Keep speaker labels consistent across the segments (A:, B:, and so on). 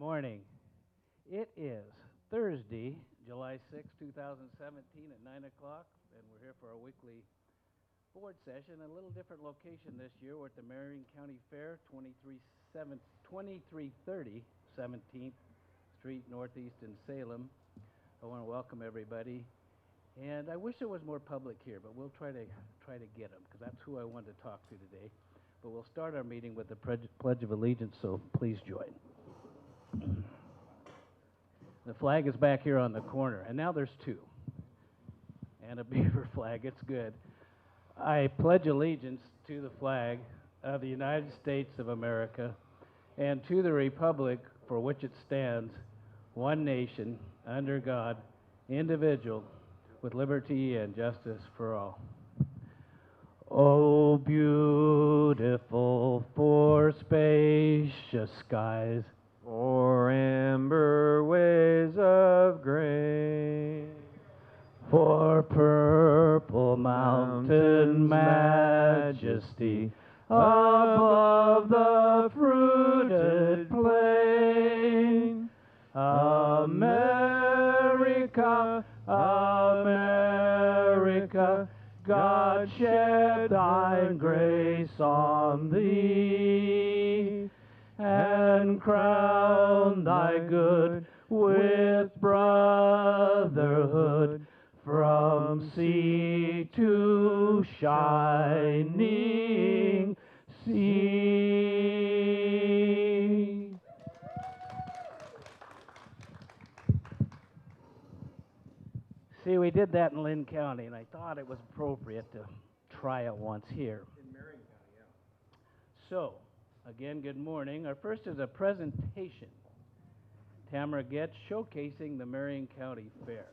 A: Morning. It is Thursday, July 6, 2017 at 9 o'clock, and we're here for our weekly board session. A little different location this year. We're at the Marion County Fair, 2330 17th Street Northeast in Salem. I want to welcome everybody. And I wish there was more public here, but we'll try to get them, because that's who I want to talk to today. But we'll start our meeting with the Pledge of Allegiance, so please join. The flag is back here on the corner, and now there's two. And a beaver flag, it's good. I pledge allegiance to the flag of the United States of America and to the republic for which it stands, one nation, under God, indivisible, with liberty and justice for all. Oh, beautiful for spacious skies,
B: for amber ways of grain,
A: for purple mountain majesty, above the fruited plain. America, America, God shed thine grace on thee, and crown thy good with brotherhood, from sea to shining sea. See, we did that in Lynn County, and I thought it was appropriate to try it once here.
B: In Marion County, yeah.
A: So, again, good morning. Our first is a presentation. Tamara Getz showcasing the Marion County Fair.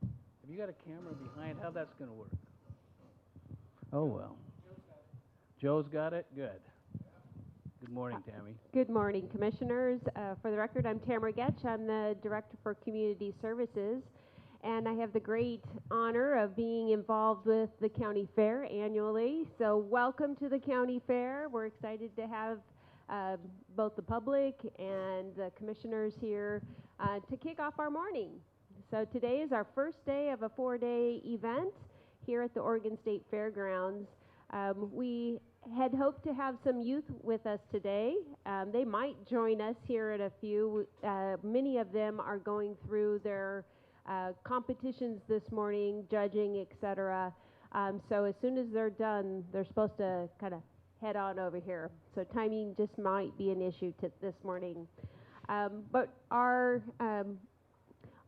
A: Have you got a camera behind? How that's going to work? Oh, well. Joe's got it? Good. Good morning, Tammy.
C: Good morning, Commissioners. For the record, I'm Tamara Getch. I'm the Director for Community Services, and I have the great honor of being involved with the County Fair annually. So welcome to the County Fair. We're excited to have both the public and the commissioners here to kick off our morning. So today is our first day of a 4-day event here at the Oregon State Fairgrounds. We had hoped to have some youth with us today. They might join us here at a few. Many of them are going through their competitions this morning, judging, etc. So as soon as they're done, they're supposed to kind of head on over here. So timing just might be an issue this morning. But our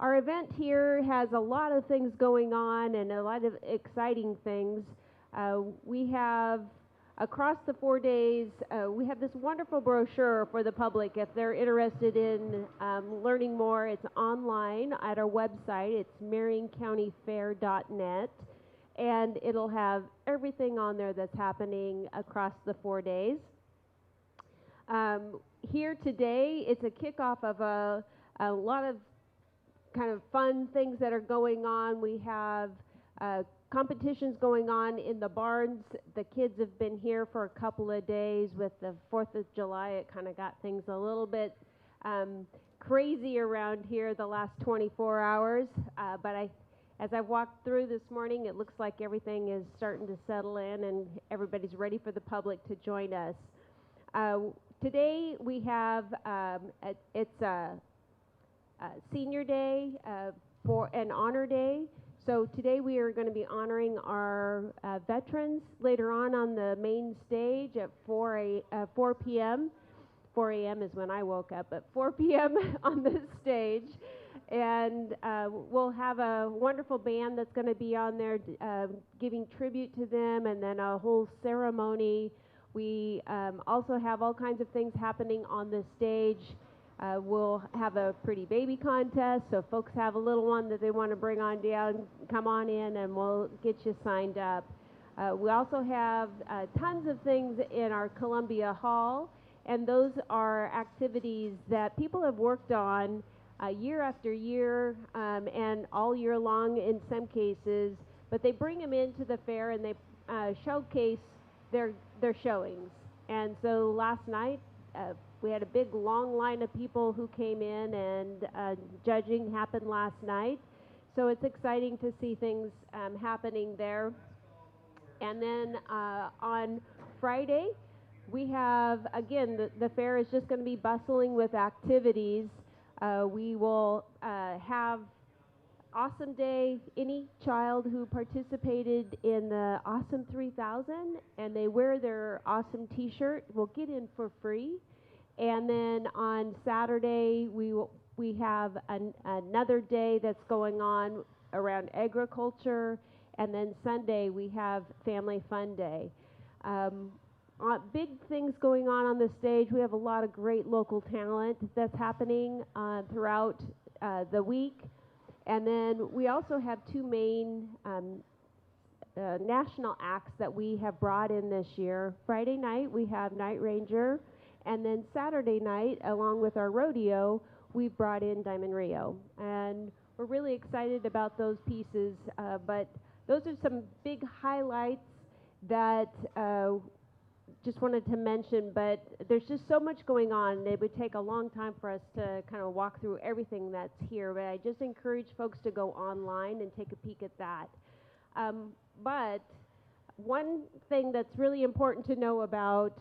C: event here has a lot of things going on and a lot of exciting things. We have, across the 4 days, we have this wonderful brochure for the public. If they're interested in learning more, it's online at our website. It's marioncountyfair.net, and it'll have everything on there that's happening across the 4 days. Here today, it's a kickoff of a lot of kind of fun things that are going on. We have competitions going on in the barns. The kids have been here for a couple of days. With the 4th of July, it kind of got things a little bit crazy around here the last 24 hours. But as I've walked through this morning, it looks like everything is starting to settle in and everybody's ready for the public to join us. Today we have, it's a Senior Day for an Honor Day. So today we are going to be honoring our veterans later on the main stage at 4 p.m. 4 a.m. is when I woke up, at 4 p.m. on the stage. And we'll have a wonderful band that's going to be on there giving tribute to them, and then a whole ceremony. We also have all kinds of things happening on the stage. We'll have a pretty baby contest, so if folks have a little one that they want to bring on down, come on in and we'll get you signed up. We also have tons of things in our Columbia Hall, and those are activities that people have worked on year after year and all year long in some cases, but they bring them into the fair and they showcase their showings. And so last night, We had a big long line of people who came in, and judging happened last night. So it's exciting to see things happening there. And then on Friday, we have, again, the fair is just going to be bustling with activities. We will have Awesome Day. Any child who participated in the Awesome 3000 and they wear their Awesome t-shirt will get in for free. And then on Saturday, we have another day that's going on around agriculture. And then Sunday, we have Family Fun Day. Big things going on the stage. We have a lot of great local talent that's happening throughout the week. And then we also have two main national acts that we have brought in this year. Friday night, we have Night Ranger. And then Saturday night, along with our rodeo, we've brought in Diamond Rio. And we're really excited about those pieces. But those are some big highlights that just wanted to mention, but there's just so much going on. It would take a long time for us to kind of walk through everything that's here, but I just encourage folks to go online and take a peek at that. But one thing that's really important to know about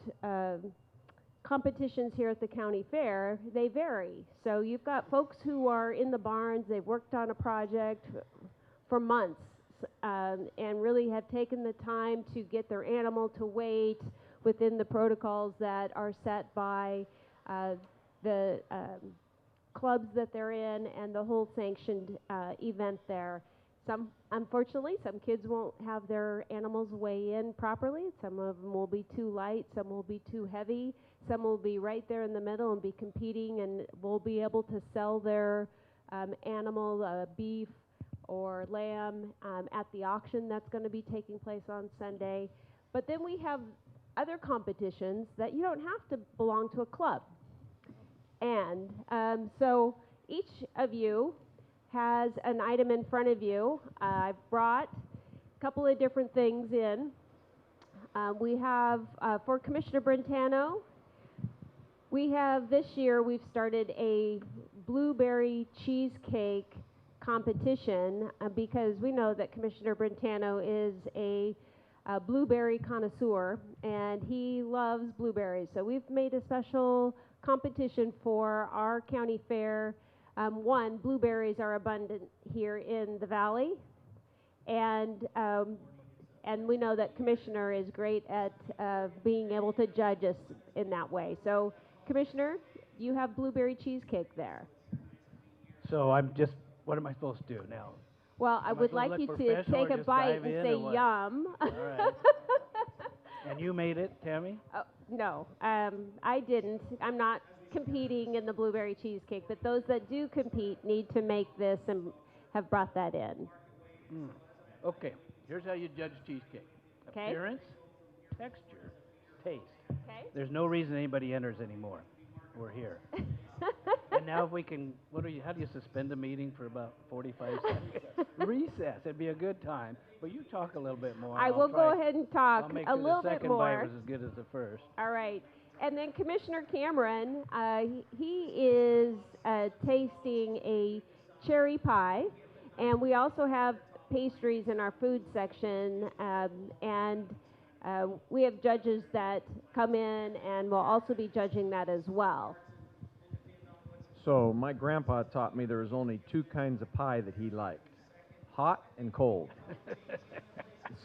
C: competitions here at the county fair, they vary. So you've got folks who are in the barns, they've worked on a project for months and really have taken the time to get their animal to weight within the protocols that are set by the clubs that they're in and the whole sanctioned event there. Unfortunately, some kids won't have their animals weigh in properly. Some of them will be too light, some will be too heavy, some will be right there in the middle and be competing and will be able to sell their animal, beef or lamb, at the auction that's going to be taking place on Sunday. But then we have other competitions that you don't have to belong to a club. And so each of you has an item in front of you. I've brought a couple of different things in. We have, for Commissioner Brentano, we have this year, we've started a blueberry cheesecake competition because we know that Commissioner Brentano is a blueberry connoisseur and he loves blueberries. So we've made a special competition for our county fair. One, blueberries are abundant here in the valley, and we know that Commissioner is great at being able to judge us in that way. So, Commissioner, you have blueberry cheesecake there.
A: So what am I supposed to do now?
C: Well, I would like you to take a bite and say yum.
A: All right. And you made it, Tammy?
C: No, I didn't. I'm not competing in the blueberry cheesecake, but those that do compete need to make this and have brought that in.
A: Okay, here's how you judge cheesecake.
C: Okay.
A: Appearance, texture, taste.
C: Okay.
A: There's no reason anybody enters anymore. We're here. And now if we can, how do you suspend a meeting for about 45 seconds? Recess, it'd be a good time. But you talk a little bit more.
C: I will go ahead and talk
A: I'll make
C: a
A: sure
C: little
A: the
C: bit
A: second
C: more.
A: bite was as good as the first.
C: All right. And then Commissioner Cameron, he is tasting a cherry pie. And we also have pastries in our food section. And we have judges that come in and will also be judging that as well.
B: So my grandpa taught me there was only two kinds of pie that he liked, hot and cold.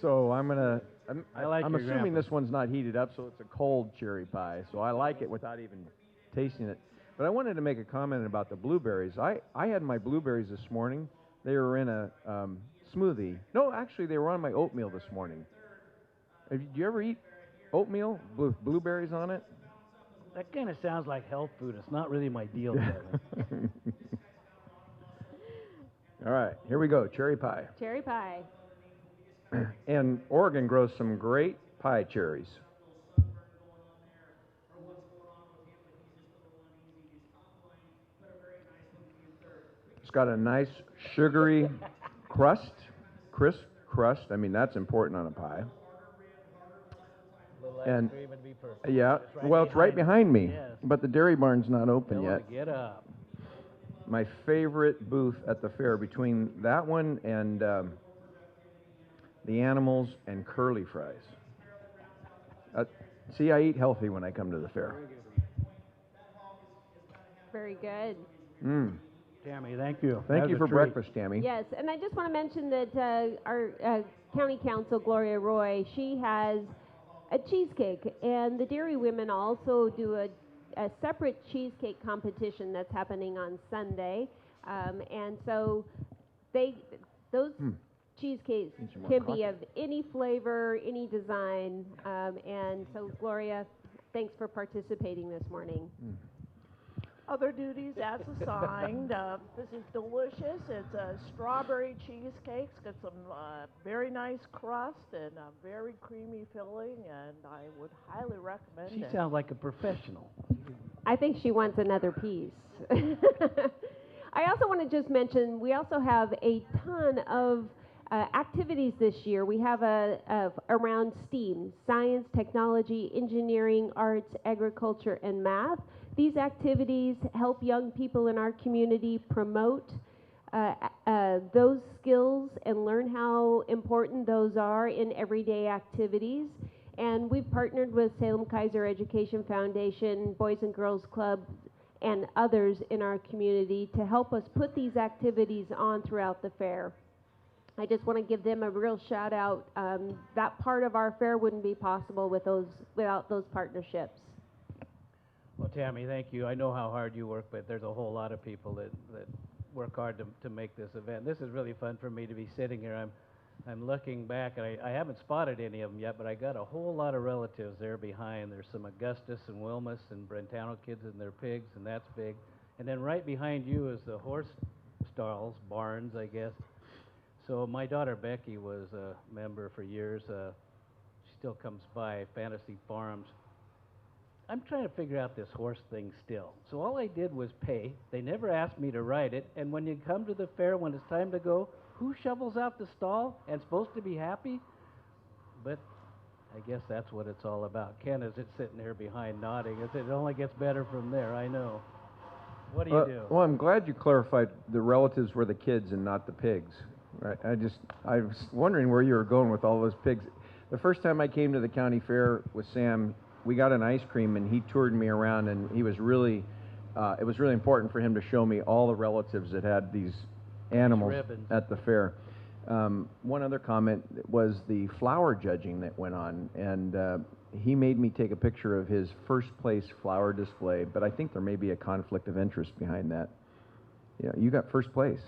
B: So I'm assuming
A: grandpa.
B: this one's not heated up, so it's a cold cherry pie. So I like it without even tasting it. But I wanted to make a comment about the blueberries. I had my blueberries this morning. They were in a smoothie. No, actually, they were on my oatmeal this morning. Do you ever eat oatmeal with blueberries on it?
A: That kind of sounds like health food. It's not really my deal, Kevin.
B: All right, here we go, cherry pie.
C: Cherry pie.
B: And Oregon grows some great pie cherries. It's got a nice sugary crust, crisp crust. I mean, that's important on a pie.
A: Little
B: And-
A: ice cream would be perfect.
B: Yeah, well, it's right behind me,
A: Yes.
B: but the dairy barn's not open
A: Don't
B: yet.
A: wanna get up.
B: My favorite booth at the fair, between that one and the animals and curly fries. See, I eat healthy when I come to the fair.
C: Very good.
A: Tammy, thank you.
B: Thank
A: That
B: you
A: was
B: for
A: a treat.
B: breakfast, Tammy.
C: Yes, and I just want to mention that our county council, Gloria Roy, she has a cheesecake, and the Dairy Women also do a separate cheesecake competition that's happening on Sunday, and so those cheesecakes
B: Need some more
C: can
B: coffee.
C: be of any flavor, any design, and so Gloria, thanks for participating this morning.
D: Other duties as assigned. This is delicious. It's a strawberry cheesecake. It's got some very nice crust and a very creamy filling, and I would highly recommend
A: She
D: it.
A: sounds like a professional.
C: I think she wants another piece. I also want to just mention, we also have a ton of activities this year. We have around STEAM, science, technology, engineering, arts, agriculture, and math. These activities help young people in our community promote those skills and learn how important those are in everyday activities. And we've partnered with Salem Kaiser Education Foundation, Boys and Girls Club, and others in our community to help us put these activities on throughout the fair. I just want to give them a real shout out. That part of our fair wouldn't be possible without those partnerships.
A: Well, Tammy, thank you. I know how hard you work, but there's a whole lot of people that work hard to make this event. This is really fun for me to be sitting here. I'm looking back, and I haven't spotted any of them yet, but I got a whole lot of relatives there behind. There's some Augustus and Wilmus and Brentano kids and their pigs, and that's big. And then right behind you is the horse stalls, barns, I guess. So my daughter Becky was a member for years. She still comes by Fantasy Farms. I'm trying to figure out this horse thing still. So all I did was pay. They never asked me to ride it. And when you come to the fair, when it's time to go, who shovels out the stall and supposed to be happy? But I guess that's what it's all about. Ken is sitting there behind nodding. It only gets better from there, I know. What do you do?
B: Well, I'm glad you clarified the relatives were the kids and not the pigs. Right? I was wondering where you were going with all those pigs. The first time I came to the county fair with Sam, we got an ice cream and he toured me around, and he was really, it was really important for him to show me all the relatives that had these animals
A: ribbons.
B: at the fair. One other comment was the flower judging that went on, and he made me take a picture of his first place flower display, but I think there may be a conflict of interest behind that. Yeah, you got first place.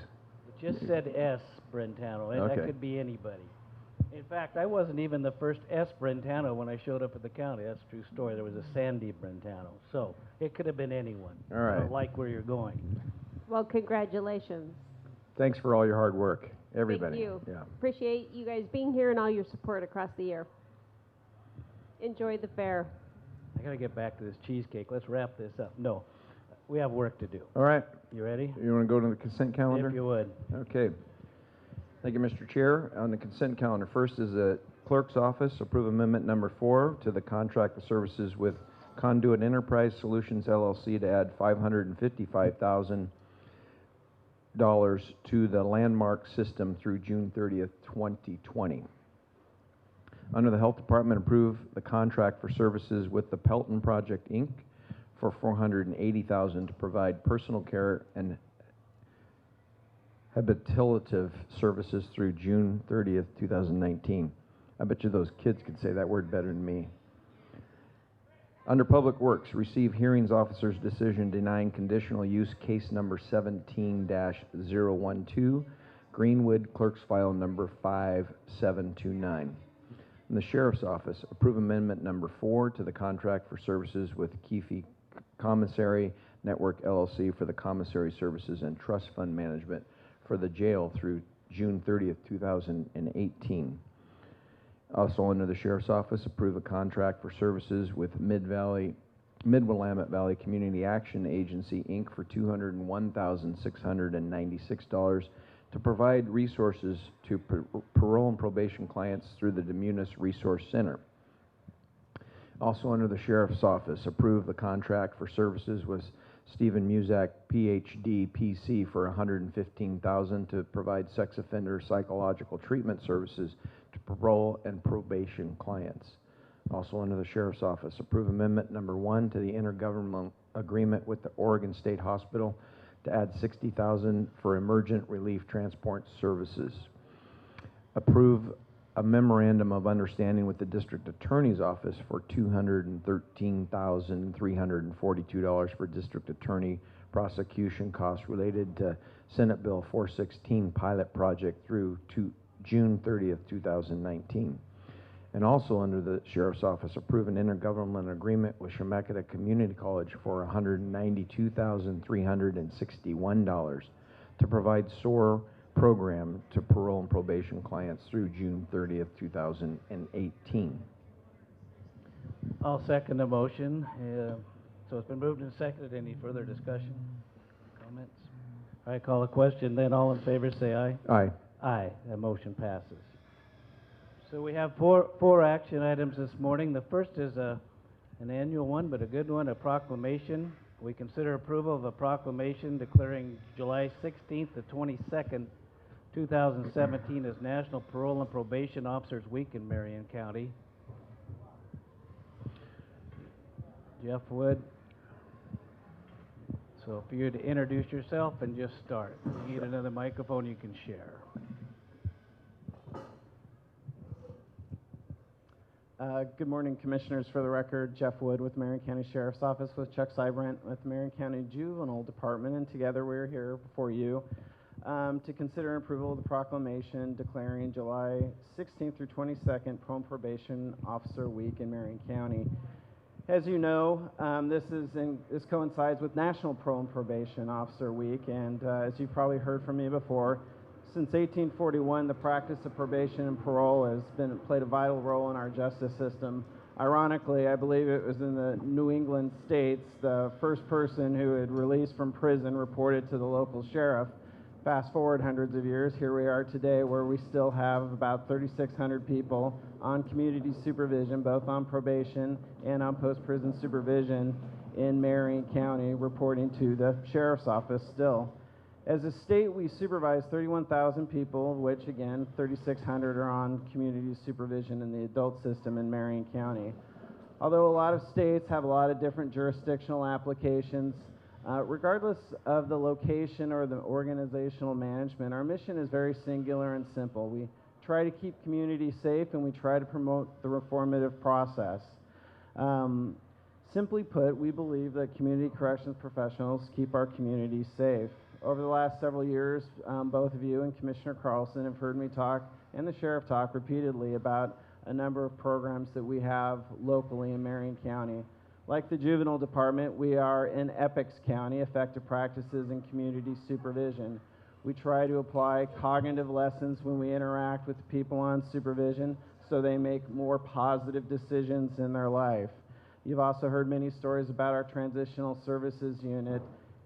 A: It just said S, Brentano, and
B: Okay.
A: that could be anybody. In fact, I wasn't even the first S Brentano when I showed up at the county. That's a true story. There was a Sandy Brentano. So it could have been anyone.
B: All right.
A: I don't like where you're going.
C: Well, congratulations.
B: Thanks for all your hard work, everybody.
C: Thank you.
B: Yeah.
C: Appreciate you guys being here and all your support across the year. Enjoy the fair.
A: I got to get back to this cheesecake. Let's wrap this up. No, we have work to do.
B: All right.
A: You ready?
B: You want to go to the consent calendar?
A: If you would.
B: Okay. Thank you, Mr. Chair. On the consent calendar, first is the clerk's office. Approve amendment number 4 to the contract of services with Conduit Enterprise Solutions LLC to add $555,000 to the landmark system through June 30th, 2020. Under the Health Department, approve the contract for services with the Pelton Project, Inc. for $480,000 to provide personal care and habitative services through June 30th, 2019. I bet you those kids could say that word better than me. Under Public Works, receive hearings officer's decision denying conditional use case number 17-012, Greenwood Clerk's file number 5729. In the Sheriff's Office, approve amendment number 4 to the contract for services with Keefe Commissary Network LLC for the commissary services and trust fund management for the jail through June 30th, 2018. Also under the Sheriff's Office, approve a contract for services with Mid-Willamette Valley Community Action Agency, Inc. for $201,696 to provide resources to parole and probation clients through the Demunis Resource Center. Also under the Sheriff's Office, approve the contract for services with Stephen Muzak, PhD, PC for $115,000 to provide sex offender psychological treatment services to parole and probation clients. Also under the Sheriff's Office, approve Amendment Number 1 to the intergovernmental agreement with the Oregon State Hospital to add $60,000 for emergent relief transport services. Approve a memorandum of understanding with the District Attorney's Office for $213,342 for District Attorney prosecution costs related to Senate Bill 416 pilot project through to June 30th, 2019. And also under the Sheriff's Office, approve an intergovernmental agreement with Chemeketa Community College for $192,361 to provide SOAR program to parole and probation clients through June 30th, 2018.
A: I'll second the motion. So it's been moved and seconded. Any further discussion? Comments? I call a question, then all in favor say aye.
B: Aye.
A: Aye. That motion passes. So we have four action items this morning. The first is an annual one, but a good one, a proclamation. We consider approval of a proclamation declaring July 16th to 22nd, 2017 as National Parole and Probation Officers Week in Marion County. Jeff Wood. So for you to introduce yourself and just start. If you need another microphone, you can share.
E: Good morning, Commissioners. For the record, Jeff Wood with Marion County Sheriff's Office with Chuck Sybrant with Marion County Juvenile Department, and together we're here before you to consider approval of the proclamation declaring July 16th through 22nd Parole and Probation Officer Week in Marion County. As you know, this coincides with National Parole and Probation Officer Week, and as you've probably heard from me before, since 1841, the practice of probation and parole has played a vital role in our justice system. Ironically, I believe it was in the New England states, the first person who had released from prison reported to the local sheriff. Fast forward hundreds of years, here we are today where we still have about 3,600 people on community supervision, both on probation and on post-prison supervision in Marion County, reporting to the sheriff's office still. As a state, we supervise 31,000 people, which again, 3,600 are on community supervision in the adult system in Marion County. Although a lot of states have a lot of different jurisdictional applications, regardless of the location or the organizational management, our mission is very singular and simple. We try to keep communities safe and we try to promote the reformative process. Simply put, we believe that community corrections professionals keep our communities safe. Over the last several years, both of you and Commissioner Carlson have heard me talk, and the Sheriff talk repeatedly about a number of programs that we have locally in Marion County. Like the Juvenile Department, we are in EPICS County, Effective Practices in Community Supervision. We try to apply cognitive lessons when we interact with people on supervision so they make more positive decisions in their life. You've also heard many stories about our Transitional Services Unit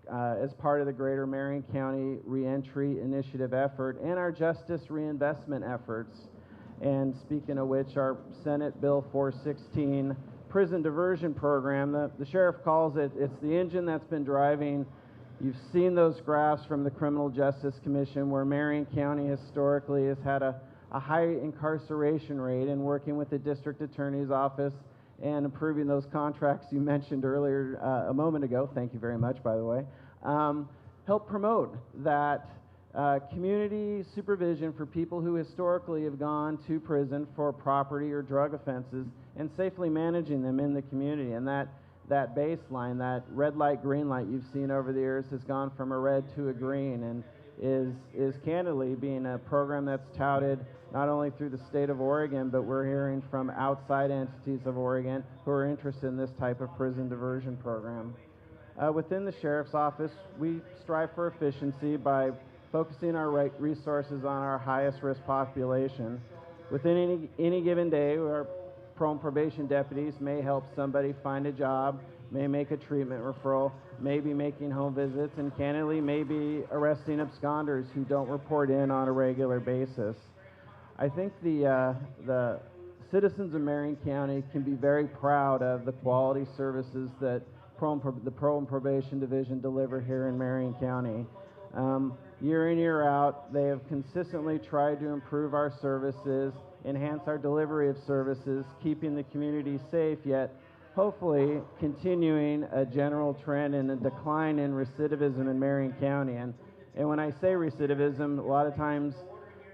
E: as part of the Greater Marion County Reentry Initiative effort and our Justice Reinvestment efforts. And speaking of which, our Senate Bill 416 Prison Diversion Program, the Sheriff calls it, it's the engine that's been driving. You've seen those graphs from the Criminal Justice Commission where Marion County historically has had a high incarceration rate, and working with the District Attorney's Office and improving those contracts you mentioned earlier a moment ago, thank you very much, by the way, help promote that community supervision for people who historically have gone to prison for property or drug offenses and safely managing them in the community. And that baseline, that red light, green light you've seen over the years has gone from a red to a green and is candidly being a program that's touted not only through the state of Oregon, but we're hearing from outside entities of Oregon who are interested in this type of prison diversion program. Within the Sheriff's Office, we strive for efficiency by focusing our resources on our highest risk population. Within any given day, our parole and probation deputies may help somebody find a job, may make a treatment referral, may be making home visits, and candidly may be arresting absconders who don't report in on a regular basis. I think the citizens of Marion County can be very proud of the quality services that the Pro and Probation Division deliver here in Marion County. Year in, year out, they have consistently tried to improve our services, enhance our delivery of services, keeping the community safe, yet hopefully continuing a general trend and a decline in recidivism in Marion County. And when I say recidivism, a lot of times,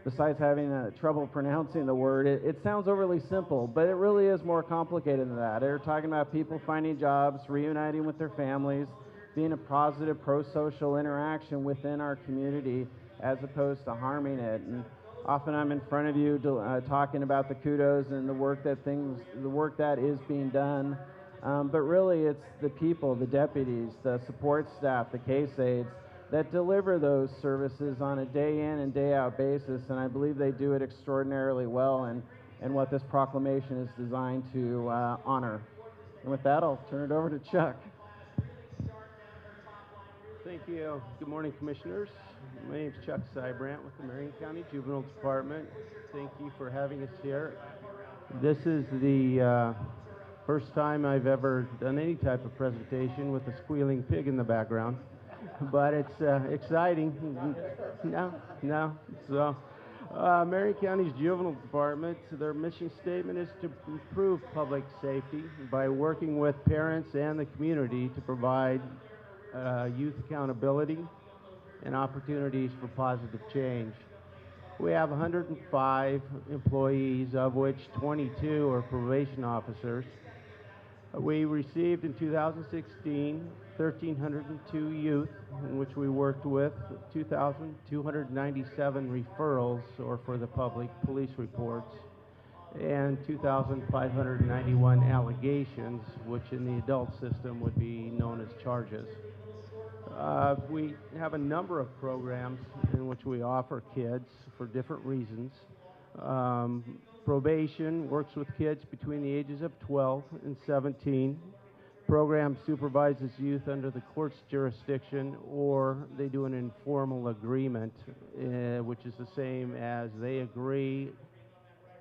E: besides having trouble pronouncing the word, it sounds overly simple, but it really is more complicated than that. They're talking about people finding jobs, reuniting with their families, being a positive pro-social interaction within our community as opposed to harming it. And often I'm in front of you talking about the kudos and the work that is being done, but really it's the people, the deputies, the support staff, the case aides that deliver those services on a day in and day out basis, and I believe they do it extraordinarily well, and what this proclamation is designed to honor. And with that, I'll turn it over to Chuck.
F: Thank you. Good morning, Commissioners. My name is Chuck Sybrant with the Marion County Juvenile Department. Thank you for having us here. This is the first time I've ever done any type of presentation with a squealing pig in the background, but it's exciting. No. So, Marion County's Juvenile Department, their mission statement is to improve public safety by working with parents and the community to provide youth accountability and opportunities for positive change. We have 105 employees, of which 22 are probation officers. We received in 2016 1,302 youth, in which we worked with 2,297 referrals or for the public police reports, and 2,591 allegations, which in the adult system would be known as charges. We have a number of programs in which we offer kids for different reasons. Probation works with kids between the ages of 12 and 17. Program supervises youth under the court's jurisdiction, or they do an informal agreement, which is the same as they agree,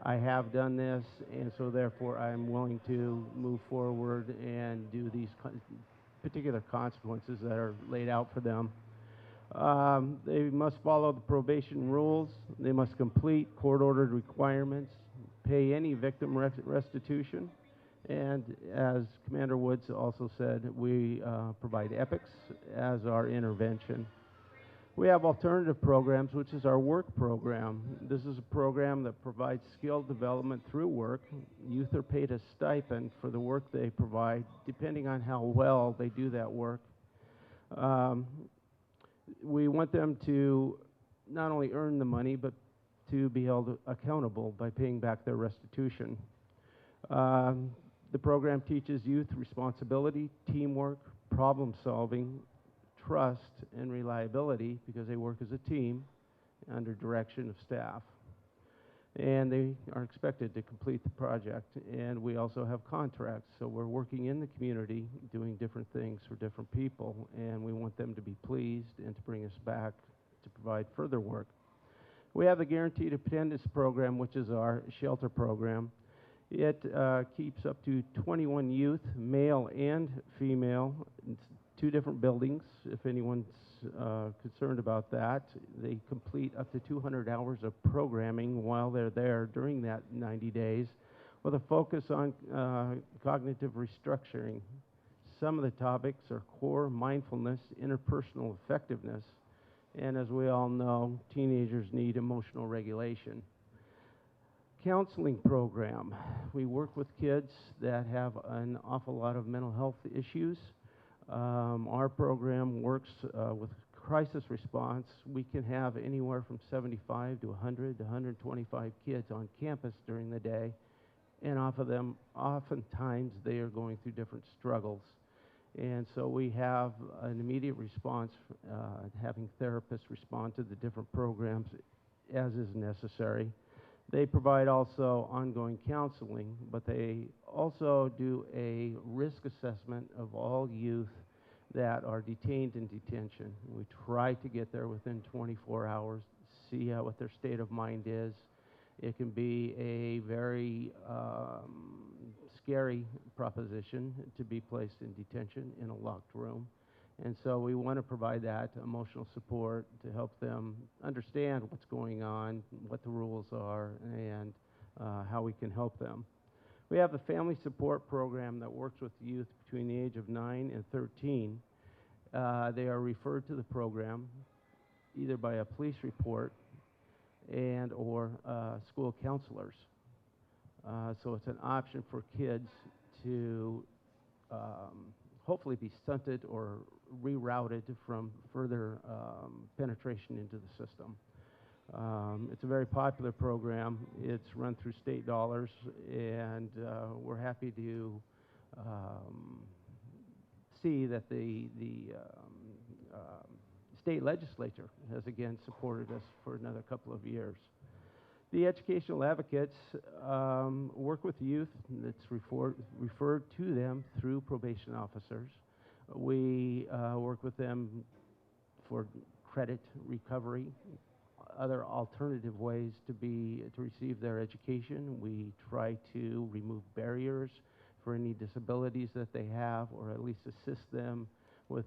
F: I have done this, and so therefore I'm willing to move forward and do these particular consequences that are laid out for them. They must follow the probation rules. They must complete court-ordered requirements, pay any victim restitution, and as Commander Woods also said, we provide EPICS as our intervention. We have alternative programs, which is our work program. This is a program that provides skill development through work. Youth are paid a stipend for the work they provide, depending on how well they do that work. We want them to not only earn the money, but to be held accountable by paying back their restitution. The program teaches youth responsibility, teamwork, problem solving, trust, and reliability, because they work as a team under direction of staff. And they are expected to complete the project. And we also have contracts, so we're working in the community doing different things for different people, and we want them to be pleased and to bring us back to provide further work. We have the Guaranteed Attendance Program, which is our shelter program. It keeps up to 21 youth, male and female. It's 2 different buildings, if anyone's concerned about that. They complete up to 200 hours of programming while they're there during that 90 days with a focus on cognitive restructuring. Some of the topics are core mindfulness, interpersonal effectiveness, and as we all know, teenagers need emotional regulation. Counseling program. We work with kids that have an awful lot of mental health issues. Our program works with crisis response. We can have anywhere from 75 to 100 to 125 kids on campus during the day, and oftentimes they are going through different struggles. And so we have an immediate response, having therapists respond to the different programs as is necessary. They provide also ongoing counseling, but they also do a risk assessment of all youth that are detained in detention. We try to get there within 24 hours, see what their state of mind is, It can be a very scary proposition to be placed in detention in a locked room. And so we want to provide that emotional support to help them understand what's going on, what the rules are, and how we can help them. We have a family support program that works with youth between the age of 9 and 13. They are referred to the program either by a police report and or school counselors. So it's an option for kids to hopefully be stunted or rerouted from further penetration into the system. It's a very popular program. It's run through state dollars, and we're happy to see that the state legislature has again supported us for another couple of years. The educational advocates work with youth that's referred to them through probation officers. We work with them for credit recovery, other alternative ways to receive their education. We try to remove barriers for any disabilities that they have, or at least assist them with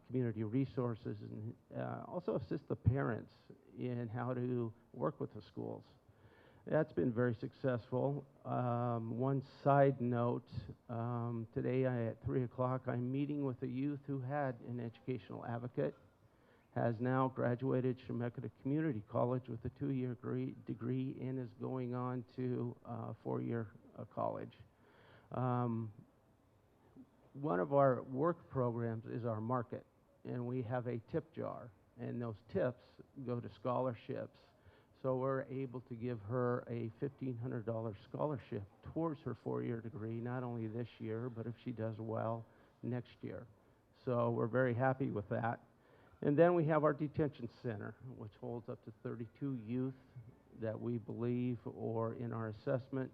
F: community resources, and also assist the parents in how to work with the schools. That's been very successful. One side note, today at 3 o'clock, I'm meeting with a youth who had an educational advocate, has now graduated Chemeketa Community College with a 2-year degree and is going on to 4-year college. One of our work programs is our market, and we have a tip jar, and those tips go to scholarships. So we're able to give her a $1,500 scholarship towards her 4-year degree, not only this year, but if she does well, next year. So we're very happy with that. And then we have our detention center, which holds up to 32 youth that we believe, or in our assessment,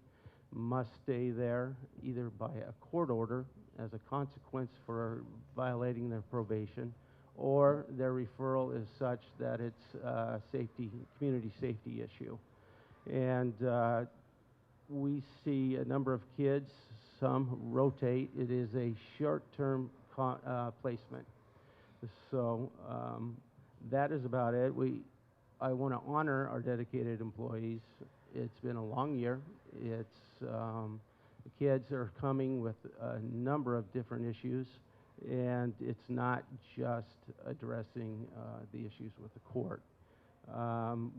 F: must stay there either by a court order as a consequence for violating their probation, or their referral is such that it's a community safety issue. And we see a number of kids, some rotate. It is a short-term placement. So that is about it. I want to honor our dedicated employees. It's been a long year. The kids are coming with a number of different issues, and it's not just addressing the issues with the court.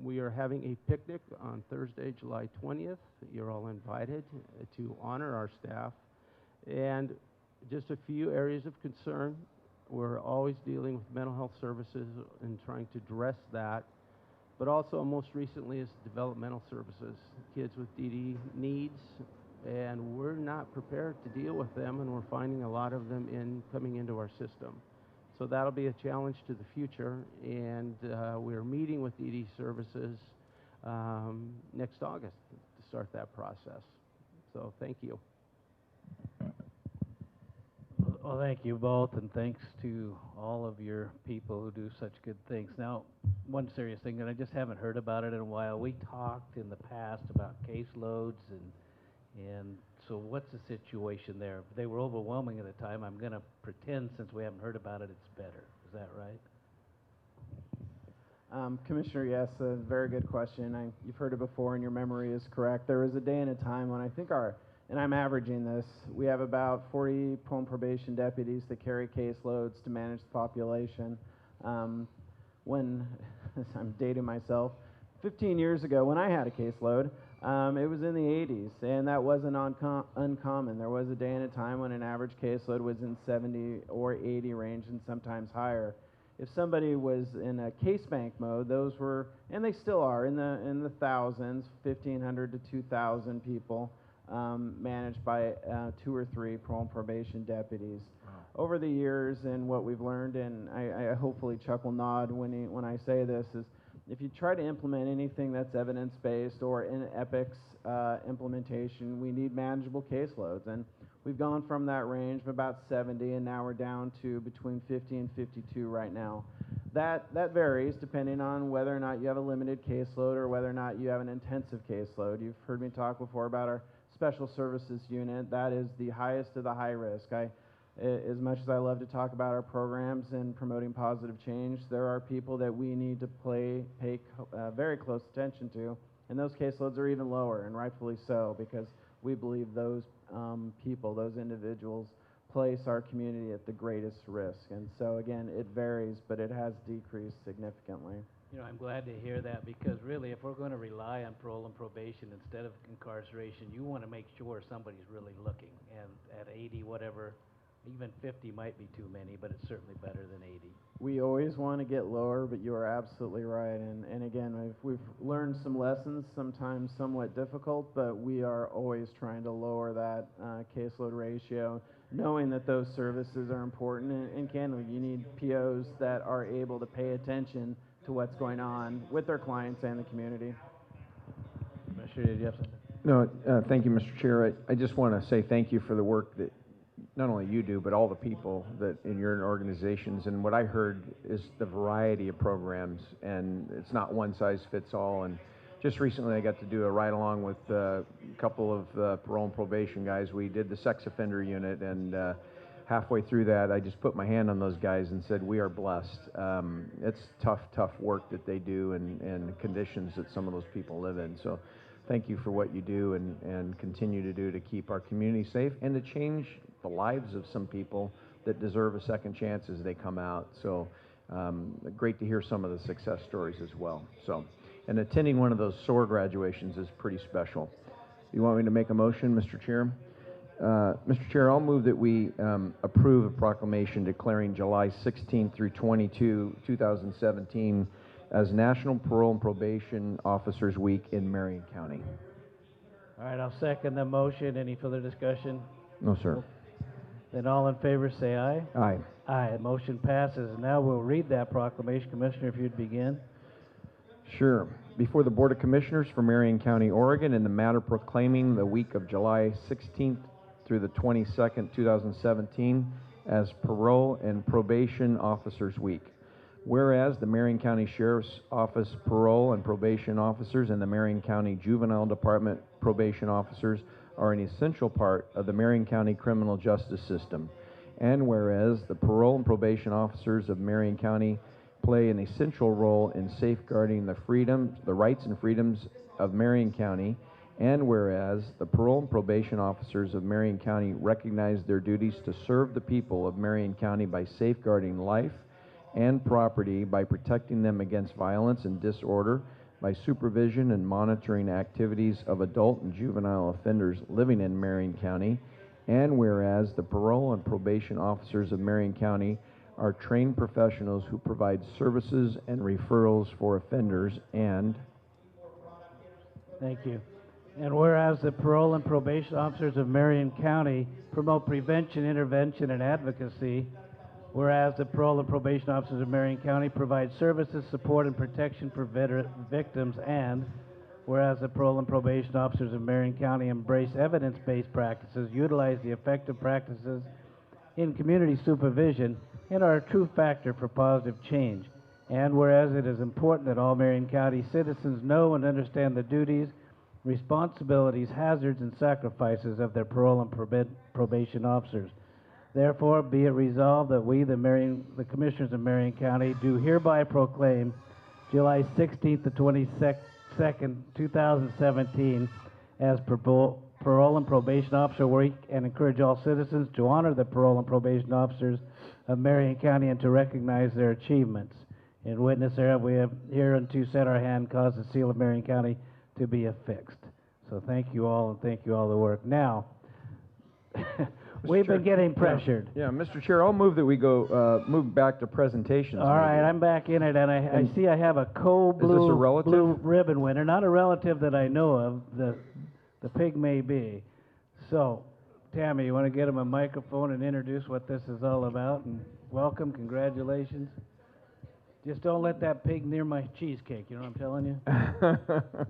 F: We are having a picnic on Thursday, July 20th. You're all invited to honor our staff. And just a few areas of concern. We're always dealing with mental health services and trying to address that. But also, most recently, is developmental services, kids with DD needs, and we're not prepared to deal with them, and we're finding a lot of them coming into our system. So that'll be a challenge to the future, and we're meeting with DD services next August to start that process. So thank you.
A: Well, thank you both, and thanks to all of your people who do such good things. Now, one serious thing, and I just haven't heard about it in a while. We talked in the past about caseloads, and so what's the situation there? They were overwhelming at the time. I'm going to pretend, since we haven't heard about it, it's better. Is that right?
E: Commissioner, yes, a very good question. You've heard it before, and your memory is correct. There was a day and a time when I think and I'm averaging this, we have about 40 home probation deputies that carry caseloads to manage the population. When, I'm dating myself, 15 years ago when I had a caseload, it was in the 80s, and that wasn't uncommon. There was a day and a time when an average caseload was in 70 or 80 range, and sometimes higher. If somebody was in a case bank mode, those were, and they still are, in the thousands, 1,500 to 2,000 people. Managed by 2 or 3 parole and probation deputies. Wow. Over the years, and what we've learned, and I hopefully Chuck will nod when I say this, is if you try to implement anything that's evidence-based or in EPIC's implementation, we need manageable caseloads. And we've gone from that range of about 70, and now we're down to between 50 and 52 right now. That varies depending on whether or not you have a limited caseload or whether or not you have an intensive caseload. You've heard me talk before about our special services unit. That is the highest of the high risk. As much as I love to talk about our programs and promoting positive change, there are people that we need to pay very close attention to, and those caseloads are even lower, and rightfully so, because we believe those people, those individuals, place our community at the greatest risk. And so again, it varies, but it has decreased significantly.
A: You know, I'm glad to hear that, because really, if we're going to rely on parole and probation instead of incarceration, you want to make sure somebody's really looking. And at 80, whatever, even 50 might be too many, but it's certainly better than 80.
E: We always want to get lower, but you are absolutely right. And again, we've learned some lessons, sometimes somewhat difficult, but we are always trying to lower that caseload ratio, knowing that those services are important. And candidly, you need POs that are able to pay attention to what's going on with their clients and the community.
A: Commissioner, did you have something?
B: No, thank you, Mr. Chair. I just want to say thank you for the work that not only you do, but all the people that in your organizations. And what I heard is the variety of programs, and it's not one size fits all. And just recently I got to do a ride along with a couple of parole and probation guys. We did the sex offender unit, and halfway through that I just put my hand on those guys and said, we are blessed. It's tough work that they do, and the conditions that some of those people live in. So thank you for what you do and continue to do to keep our community safe and to change the lives of some people that deserve a second chance as they come out. So great to hear some of the success stories as well. So, and attending one of those SOAR graduations is pretty special. You want me to make a motion, Mr. Chair? Mr. Chair, I'll move that we approve a proclamation declaring July 16 through 22, 2017 as National Parole and Probation Officers Week in Marion County.
A: All right, I'll second the motion. Any further discussion?
B: No, sir.
A: Then all in favor say aye.
B: Aye.
A: Aye. Motion passes. Now we'll read that proclamation. Commissioner, if you'd begin.
B: Sure. Before the Board of Commissioners for Marion County, Oregon, in the matter proclaiming the week of July 16th through the 22nd, 2017 as Parole and Probation Officers Week. Whereas the Marion County Sheriff's Office Parole and Probation Officers and the Marion County Juvenile Department Probation Officers are an essential part of the Marion County criminal justice system. And whereas the parole and probation officers of Marion County play an essential role in safeguarding the rights and freedoms of Marion County, and whereas the parole and probation officers of Marion County recognize their duties to serve the people of Marion County by safeguarding life and property, by protecting them against violence and disorder, by supervision and monitoring activities of adult and juvenile offenders living in Marion County, and whereas the parole and probation officers of Marion County are trained professionals who provide services and referrals for offenders, and
A: Thank you. And whereas the parole and probation officers of Marion County promote prevention, intervention, and advocacy, whereas the parole and probation officers of Marion County provide services, support, and protection for victims, and whereas the parole and probation officers of Marion County embrace evidence-based practices, utilize the effective practices in community supervision, and are a true factor for positive change. And whereas it is important that all Marion County citizens know and understand the duties, responsibilities, hazards, and sacrifices of their parole and probation officers. Therefore, be it resolved that we, the Commissioners of Marion County, do hereby proclaim July 16th to 22nd, 2017 as Parole and Probation Officer Week, and encourage all citizens to honor the parole and probation officers of Marion County and to recognize their achievements. In witness thereof, we have hereunto set our hand, caused the seal of Marion County to be affixed. So thank you all, and thank you all the work. Now, we've been getting pressured.
B: Yeah, Mr. Chair, I'll move that we go move back to presentations.
A: All right,
B: maybe.
A: I'm back in it, and I see I have a blue ribbon winner. Not a relative that I know of. The pig may be. So, Tammy, you want to get him a microphone and introduce what this is all about? And welcome, congratulations. Just don't let that pig near my cheesecake, you know what I'm telling you?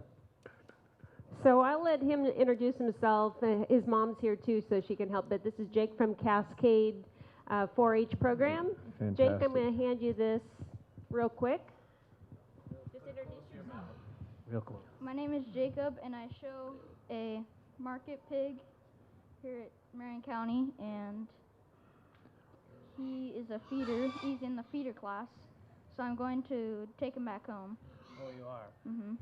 C: So I'll let him introduce himself. His mom's here too, so she can help. But this is Jake from Cascade 4-H program.
B: Fantastic.
C: Jake, I'm going to hand you this Real quick. Just introduce yourself.
A: Real close.
G: My name is Jacob, and I show a market pig here at Marion County, and he is a feeder. He's in the feeder class, so I'm going to take him back home.
A: Oh, you are.
G: Hmm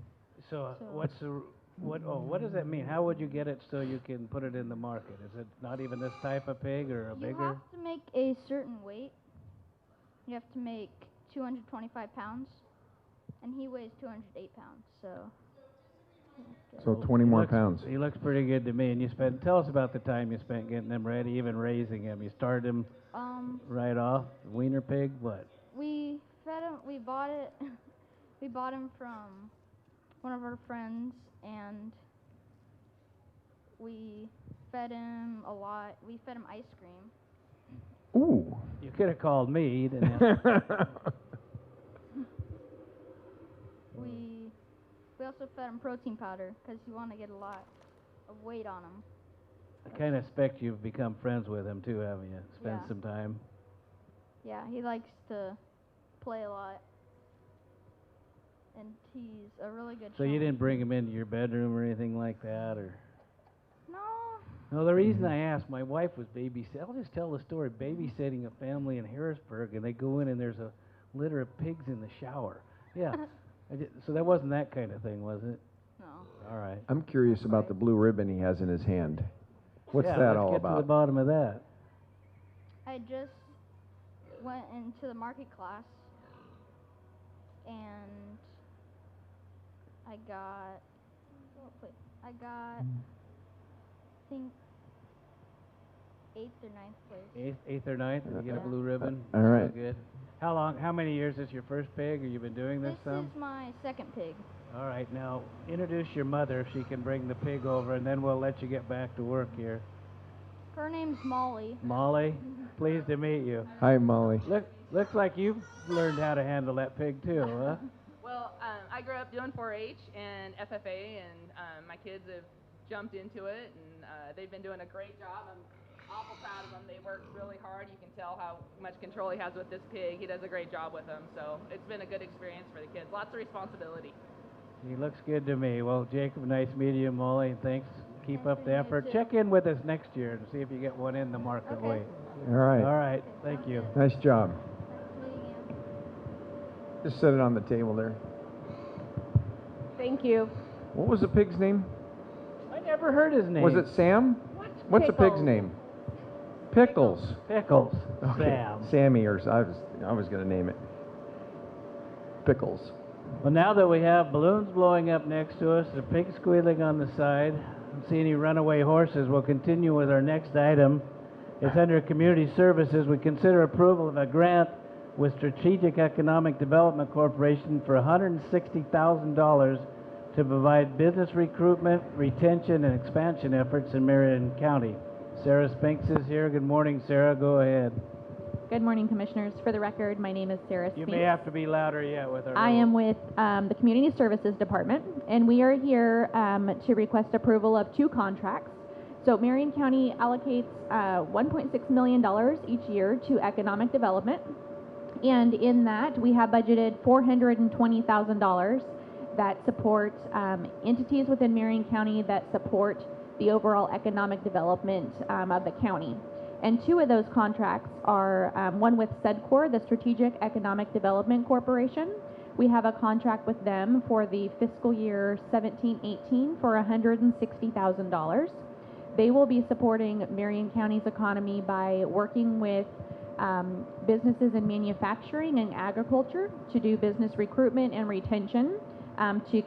A: So
G: So-
A: what does that mean? How would you get it so you can put it in the market? Is it not even this type of pig or a
G: You
A: bigger?
G: have to make a certain weight. You have to make 225 pounds, and he weighs 208 pounds, so.
B: So
A: Well,
B: 20
A: he
B: more
A: looks-
B: pounds.
A: He looks pretty good to me. And you spent, tell us about the time you spent getting him ready, even raising him. You started him right off, wiener pig, what?
G: We fed him. We bought it. We bought him from one of our friends, and we fed him a lot. We fed him ice cream.
B: Ooh.
A: You could have called me. You didn't have
G: We also fed him protein powder because he wanted to get a lot of weight on him.
A: I kind of expect you've become friends with him too, haven't you? Spent
G: Yeah.
A: some time.
G: Yeah, he likes to play a lot, and he's a really good.
A: So you
G: showman.
A: didn't bring him into your bedroom or anything like that, or?
G: No.
A: No, the reason I asked, my wife was babysitting. I'll just tell the story. Babysitting a family in Harrisburg, and they go in and there's a litter of pigs in the shower. Yeah. So that wasn't that kind of thing, was it?
G: No.
A: All right.
B: I'm curious about the blue ribbon he has in his hand. What's
A: Yeah,
B: that
A: let's
B: all
A: get to the
B: about?
A: bottom of that.
G: I just went into the market class, and I got, I think, 8th or 9th place.
A: Eighth or ninth, you get a
G: Yeah.
A: blue ribbon.
B: All right.
A: Real good. How many years is your first pig, or you've been doing this
G: This
A: some?
G: is my second pig.
A: All right, now introduce your mother if she can bring the pig over, and then we'll let you get back to work here.
G: Her name's Molly.
A: Molly, pleased to meet you.
B: Hi, Molly.
A: Looks like you've learned how to handle that pig too, huh?
H: Well, I grew up doing 4-H and FFA, and my kids have jumped into it, and they've been doing a great job. I'm awful proud of them. They work really hard. You can tell how much control he has with this pig. He does a great job with them, so it's been a good experience for the kids. Lots of responsibility.
A: He looks good to me. Well, Jacob, nice meeting you, Molly, and thanks. Keep
G: Nice
A: up the
G: meeting you,
A: effort.
G: too.
A: Check in with us next year and see if you get one in the market
G: Okay.
A: weight.
B: All right.
A: All right, thank you.
B: Nice job.
G: Nice meeting you.
B: Just set it on the table there.
C: Thank you.
B: What was the pig's name?
A: I never heard his name.
B: Was it Sam? What's the pig's
C: Pickles.
B: name? Pickles.
A: Pickles?
B: Okay.
A: Sam.
B: Sammy, or I was going to name it. Pickles.
A: Well, now that we have balloons blowing up next to us, the pig squealing on the side, don't see any runaway horses, we'll continue with our next item. It's under Community Services. We consider approval of a grant with Strategic Economic Development Corporation for $160,000 to provide business recruitment, retention, and expansion efforts in Marion County. Sarah Spinks is here. Good morning, Sarah. Go ahead.
I: Good morning, Commissioners. For the record, my name is Sarah
A: You
I: Spinks.
A: may have to be louder yet with our
I: I
A: little-
I: am with the Community Services Department, and we are here to request approval of 2 contracts. So Marion County allocates $1.6 million each year to economic development, and in that we have budgeted $420,000 that support entities within Marion County that support the overall economic development of the county. And 2 of those contracts are one with SEDCOR, the Strategic Economic Development Corporation. We have a contract with them for the fiscal year 17-18 for $160,000. They will be supporting Marion County's economy by working with businesses in manufacturing and agriculture to do business recruitment and retention to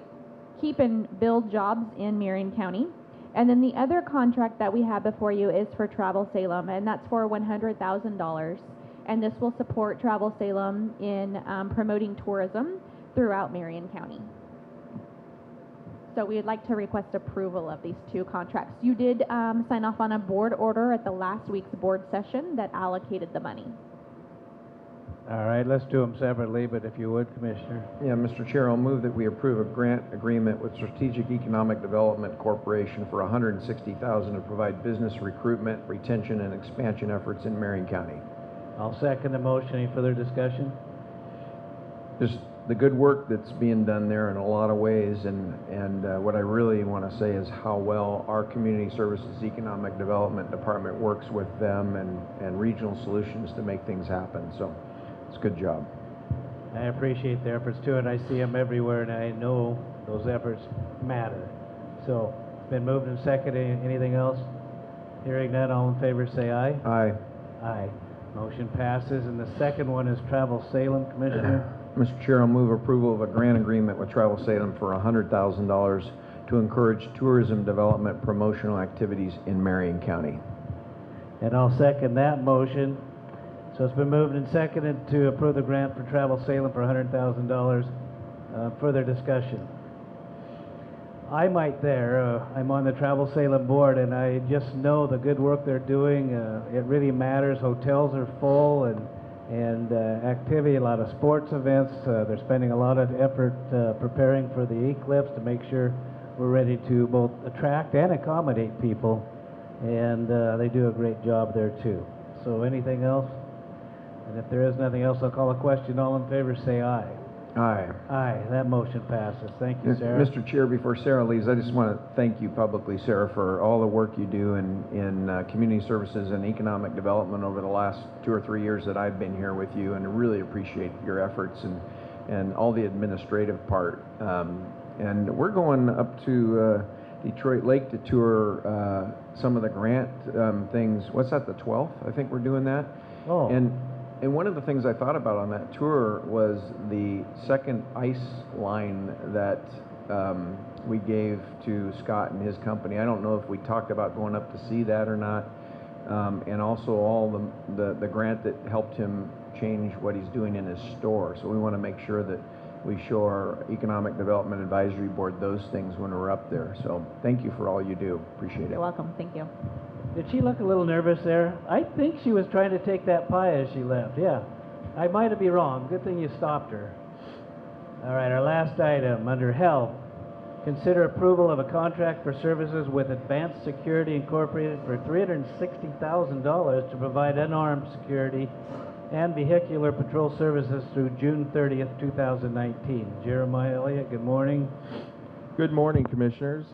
I: keep and build jobs in Marion County. And then the other contract that we have before you is for Travel Salem, and that's for $100,000. And this will support Travel Salem in promoting tourism throughout Marion County. So we would like to request approval of these 2 contracts. You did sign off on a board order at the last week's board session that allocated the money.
A: All right, let's do them separately, but if you would, Commissioner.
B: Yeah, Mr. Chair, I'll move that we approve a grant agreement with Strategic Economic Development Corporation for $160,000 to provide business recruitment, retention, and expansion efforts in Marion County.
A: I'll second the motion. Any further discussion?
B: just the good work that's being done there in a lot of ways, and what I really want to say is how well our Community Services Economic Development Department works with them and Regional Solutions to make things happen. So it's a good job.
A: I appreciate their efforts too, and I see them everywhere, and I know those efforts matter. So it's been moved and seconded. Anything else? Hearing none, all in favor say aye.
B: Aye.
A: Aye. Motion passes. And the second one is Travel Salem, Commissioner.
B: Mr. Chair, I'll move approval of a grant agreement with Travel Salem for $100,000 to encourage tourism development promotional activities in Marion County.
A: And I'll second that motion. So it's been moved and seconded to approve the grant for Travel Salem for $100,000. Further discussion. I might there. I'm on the Travel Salem board, and I just know the good work they're doing. It really matters. Hotels are full, and activity, a lot of sports events. They're spending a lot of effort preparing for the eclipse to make sure we're ready to both attract and accommodate people, and they do a great job there too. So anything else? And if there is nothing else, I'll call a question. All in favor say aye.
B: Aye.
A: Aye. That motion passes. Thank you, Sarah.
B: Mr. Chair, before Sarah leaves, I just want to thank you publicly, Sarah, for all the work you do in community services and economic development over the last 2 or 3 years that I've been here with you, and I really appreciate your efforts and all the administrative part. And we're going up to Detroit Lake to tour some of the grant things. What's that, the 12th? I think we're doing that.
A: Oh.
B: And one of the things I thought about on that tour was the second ice line that we gave to Scott and his company. I don't know if we talked about going up to see that or not. And also all the grant that helped him change what he's doing in his store. So we want to make sure that we show our Economic Development Advisory Board those things when we're up there. So thank you for all you do. Appreciate it.
I: You're welcome. Thank you.
A: Did she look a little nervous there? I think she was trying to take that pie as she left. Yeah. I might be wrong. Good thing you stopped her. All right, our last item under health. Consider approval of a contract for services with Advanced Security Incorporated for $360,000 to provide unarmed security and vehicular patrol services through June 30th, 2019. Jeremiah Elliott, good morning.
J: Good morning, Commissioners.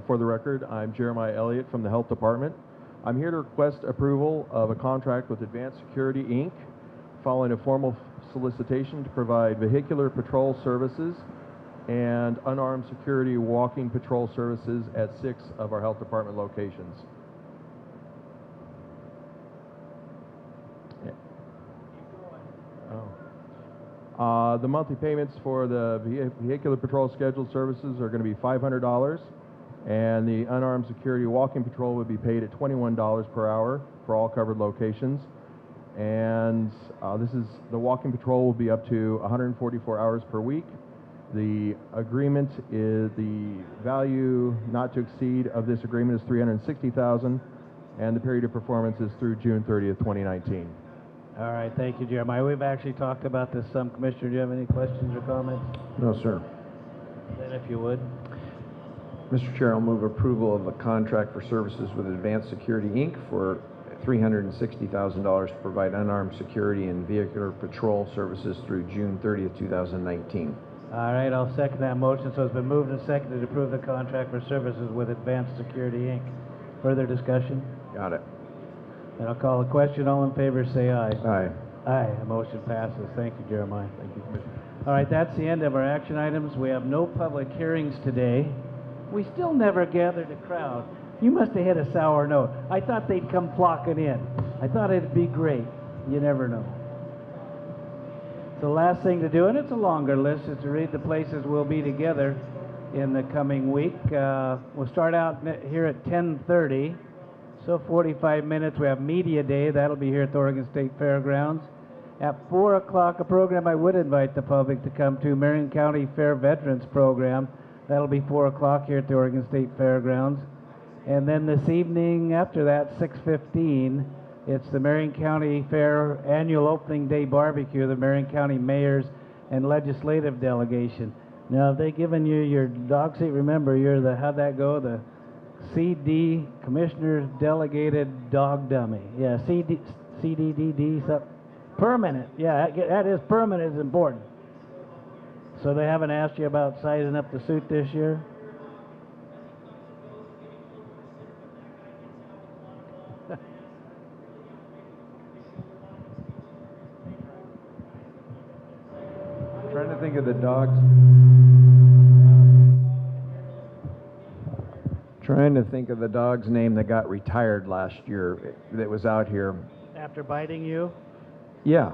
J: For the record, I'm Jeremiah Elliott from the Health Department. I'm here to request approval of a contract with Advanced Security, Inc., following a formal solicitation to provide vehicular patrol services and unarmed security walking patrol services at 6 of our Health Department locations. The monthly payments for the vehicular patrol scheduled services are going to be $500, and the unarmed security walking patrol would be paid at $21 per hour for all covered locations. And the walking patrol will be up to 144 hours per week. The agreement is the value not to exceed of this agreement is $360,000, and the period of performance is through June 30th, 2019.
A: All right, thank you, Jeremiah. We've actually talked about this some. Commissioner, do you have any questions or comments?
B: No, sir.
A: Then if you would.
B: Mr. Chair, I'll move approval of a contract for services with Advanced Security, Inc. for $360,000 to provide unarmed security and vehicular patrol services through June 30th, 2019.
A: All right, I'll second that motion. So it's been moved and seconded to approve the contract for services with Advanced Security, Inc. Further discussion?
B: Got it.
A: And I'll call the question. All in favor say aye.
B: Aye.
A: Aye. The motion passes. Thank you, Jeremiah. Thank you, Commissioner. All right, that's the end of our action items. We have no public hearings today. We still never gathered a crowd. You must have hit a sour note. I thought they'd come flocking in. I thought it'd be great. You never know. The last thing to do, and it's a longer list, is to read the places we'll be together in the coming week. We'll start out here at 10:30. So 45 minutes, we have Media Day. That'll be here at the Oregon State Fairgrounds. At 4 o'clock, a program I would invite the public to come to, Marion County Fair Veterans Program. That'll be 4 o'clock here at the Oregon State Fairgrounds. And then this evening, after that, 6:15, it's the Marion County Fair Annual Opening Day Barbecue, the Marion County Mayors and Legislative Delegation. Now, have they given you your dog seat? Remember, you're the, how'd that go? The CD, Commissioner's Delegated Dog Dummy. Yeah, CDDD, permanent. Yeah, that is permanent is important. So they haven't asked you about sizing up the suit this year?
B: Trying to think of the dogs. Trying to think of the dog's name that got retired last year that was out here.
A: After biting you?
B: Yeah,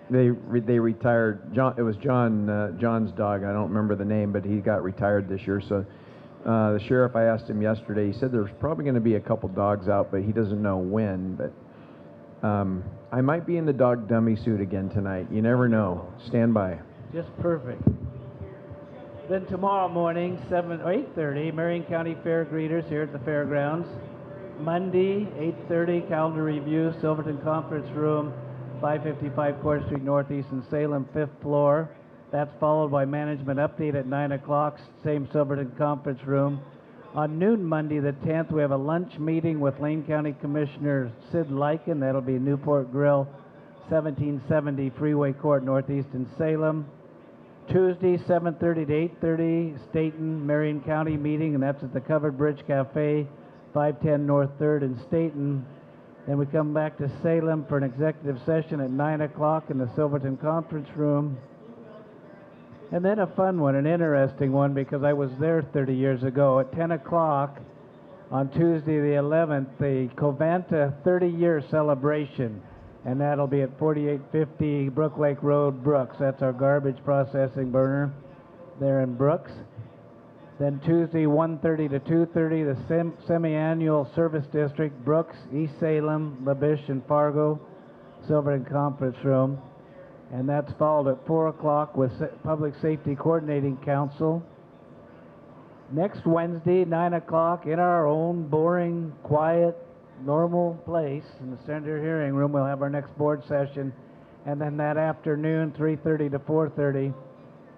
B: they retired. John, it was John's dog. I don't remember the name, but he got retired this year. So the sheriff, I asked him yesterday. He said there's probably going to be a couple dogs out, but he doesn't know when. But I might be in the dog dummy suit again tonight. You never know. Stand by.
A: Just perfect. Then tomorrow morning, 7 or 8:30, Marion County Fair greeters here at the fairgrounds. Monday, 8:30, calendar review, Silverton Conference Room, 555 Court Street Northeast in Salem, 5th floor. That's followed by management update at 9 o'clock, same Silverton Conference Room. On noon Monday the 10th, we have a lunch meeting with Lane County Commissioner Sid Lyken. That'll be Newport Grill, 1770 Freeway Court Northeast in Salem. Tuesday, 7:30 to 8:30, Staten, Marion County meeting, and that's at the Covered Bridge Cafe, 510 North 3rd in Staten. Then we come back to Salem for an executive session at 9 o'clock in the Silverton Conference Room. And then a fun one, an interesting one, because I was there 30 years ago. At 10 o'clock on Tuesday the 11th, the Covanta 30-year celebration. And that'll be at 4850 Brook Lake Road, Brooks. That's our garbage processing burner there in Brooks. Then Tuesday, 1:30 to 2:30, the semi-annual service district, Brooks, East Salem, LaBiche, and Fargo, Silverton Conference Room. And that's followed at 4 o'clock with Public Safety Coordinating Council. Next Wednesday, 9 o'clock, in our own boring, quiet, normal place in the Senator Hearing Room, we'll have our next board session. And then that afternoon, 3:30 to 4:30,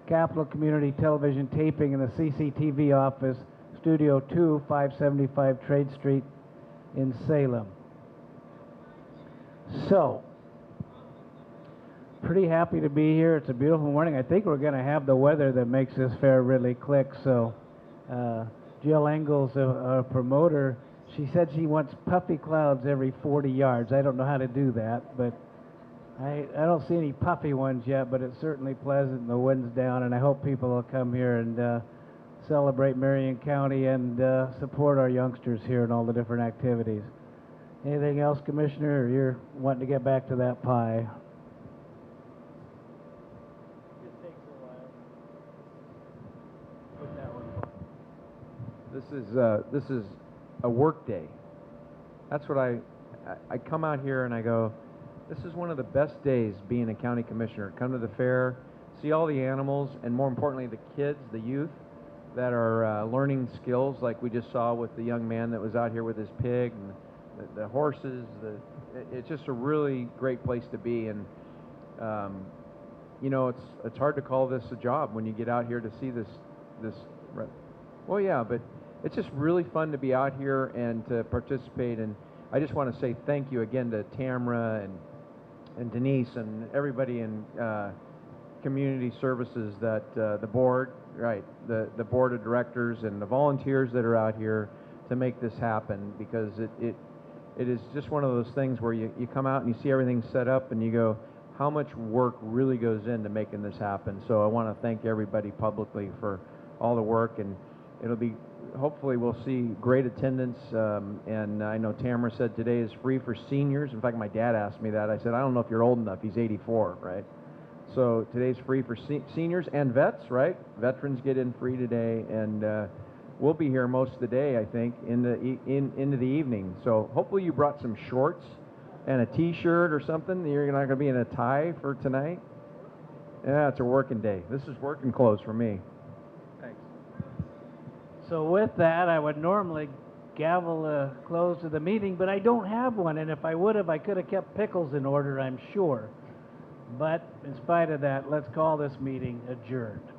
A: Capital Community Television taping in the CCTV office, Studio 2, 575 Trade Street in Salem. So, pretty happy to be here. It's a beautiful morning. I think we're going to have the weather that makes this fair really click. So, Jill Engels, a promoter, she said she wants puffy clouds every 40 yards. I don't know how to do that, but I don't see any puffy ones yet, but it's certainly pleasant and the wind's down, and I hope people will come here and celebrate Marion County and support our youngsters here in all the different activities. Anything else, Commissioner, or you're wanting to get back to that pie? It takes a while. Put that one.
B: This is a work day. That's what I come out here and I go, this is one of the best days being a county commissioner. Come to the fair, see all the animals, and more importantly, the kids, the youth that are learning skills, like we just saw with the young man that was out here with his pig, and the horses. It's just a really great place to be. And you know, it's hard to call this a job when you get out here to see this. Well, yeah, but it's just really fun to be out here and to participate. And I just want to say thank you again to Tamara and Denise and everybody in community services, that the board, right, the board of directors and the volunteers that are out here to make this happen, because it is just one of those things where you come out and you see everything set up and you go, how much work really goes into making this happen. So I want to thank everybody publicly for all the work, and it'll be, hopefully we'll see great attendance, and I know Tamara said today is free for seniors. In fact, my dad asked me that. I said, I don't know if you're old enough. He's 84, right? So today's free for seniors and vets, right? Veterans get in free today, and we'll be here most of the day, I think, into the evening. So hopefully you brought some shorts and a T-shirt or something. You're not going to be in a tie for tonight. Yeah, it's a working day. This is working clothes for me.
A: So with that, I would normally gavel a close to the meeting, but I don't have one, and if I would have, I could have kept pickles in order, I'm sure. But in spite of that, let's call this meeting adjourned.